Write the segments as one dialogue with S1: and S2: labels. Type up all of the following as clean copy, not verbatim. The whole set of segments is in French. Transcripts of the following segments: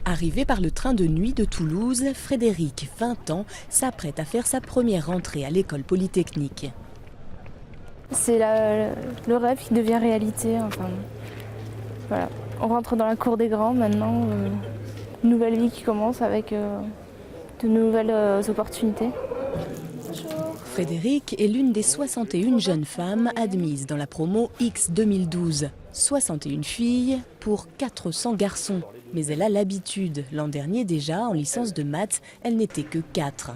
S1: Arrivé par le train de nuit de Toulouse, Frédéric, 20 ans, s'apprête à faire sa première rentrée à l'école polytechnique.
S2: C'est le rêve qui devient réalité. Enfin, voilà. On rentre dans la cour des grands maintenant, une nouvelle vie qui commence avec de nouvelles opportunités.
S1: Frédéric est l'une des 61 jeunes femmes admises dans la promo X 2012. 61 filles pour 400 garçons. Mais elle a l'habitude. L'an dernier déjà, en licence de maths, elle n'était que 4.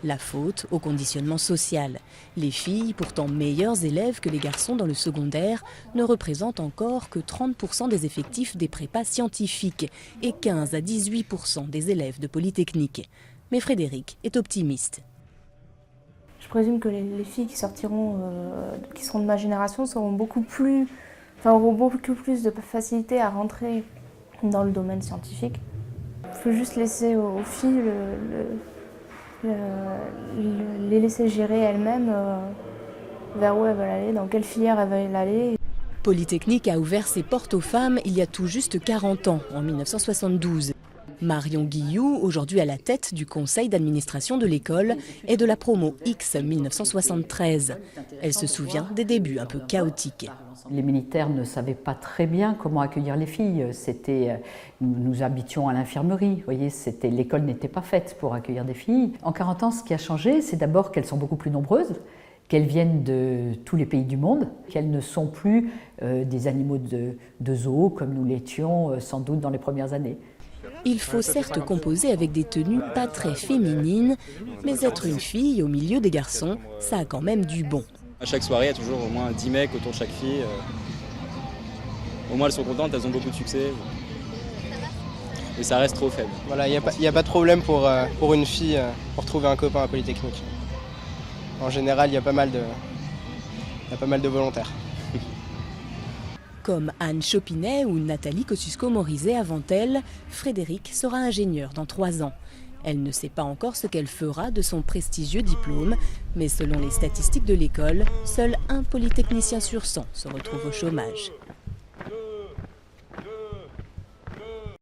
S1: La faute au conditionnement social. Les filles, pourtant meilleures élèves que les garçons dans le secondaire, ne représentent encore que 30% des effectifs des prépas scientifiques et 15 à 18% des élèves de Polytechnique. Mais Frédéric est optimiste.
S2: Je présume que les filles qui sortiront, qui seront de ma génération, auront beaucoup plus de facilité à rentrer dans le domaine scientifique. Il faut juste laisser aux filles les laisser gérer elles-mêmes vers où elles veulent aller, dans quelle filière elles veulent aller.
S1: Polytechnique a ouvert ses portes aux femmes il y a tout juste 40 ans, en 1972. Marion Guilloux, aujourd'hui à la tête du conseil d'administration de l'école, est de la promo X 1973. Elle se souvient des débuts un peu chaotiques.
S3: Les militaires ne savaient pas très bien comment accueillir les filles. Nous habitions à l'infirmerie, vous voyez, l'école n'était pas faite pour accueillir des filles. En 40 ans, ce qui a changé, c'est d'abord qu'elles sont beaucoup plus nombreuses, qu'elles viennent de tous les pays du monde, qu'elles ne sont plus des animaux de zoo comme nous l'étions sans doute dans les premières années.
S1: Il faut certes composer avec des tenues pas très féminines, mais être une fille au milieu des garçons, ça a quand même du bon.
S4: À chaque soirée, il y a toujours au moins 10 mecs autour de chaque fille. Au moins, elles sont contentes, elles ont beaucoup de succès. Mais ça reste trop faible.
S5: Voilà, il n'y a pas de problème pour une fille pour trouver un copain à Polytechnique. En général, il y a pas mal de volontaires.
S1: Comme Anne Chopinet ou Nathalie Kosciusko-Morizet avant elle, Frédéric sera ingénieure dans 3 ans. Elle ne sait pas encore ce qu'elle fera de son prestigieux diplôme, mais selon les statistiques de l'école, seul un polytechnicien sur 100 se retrouve au chômage.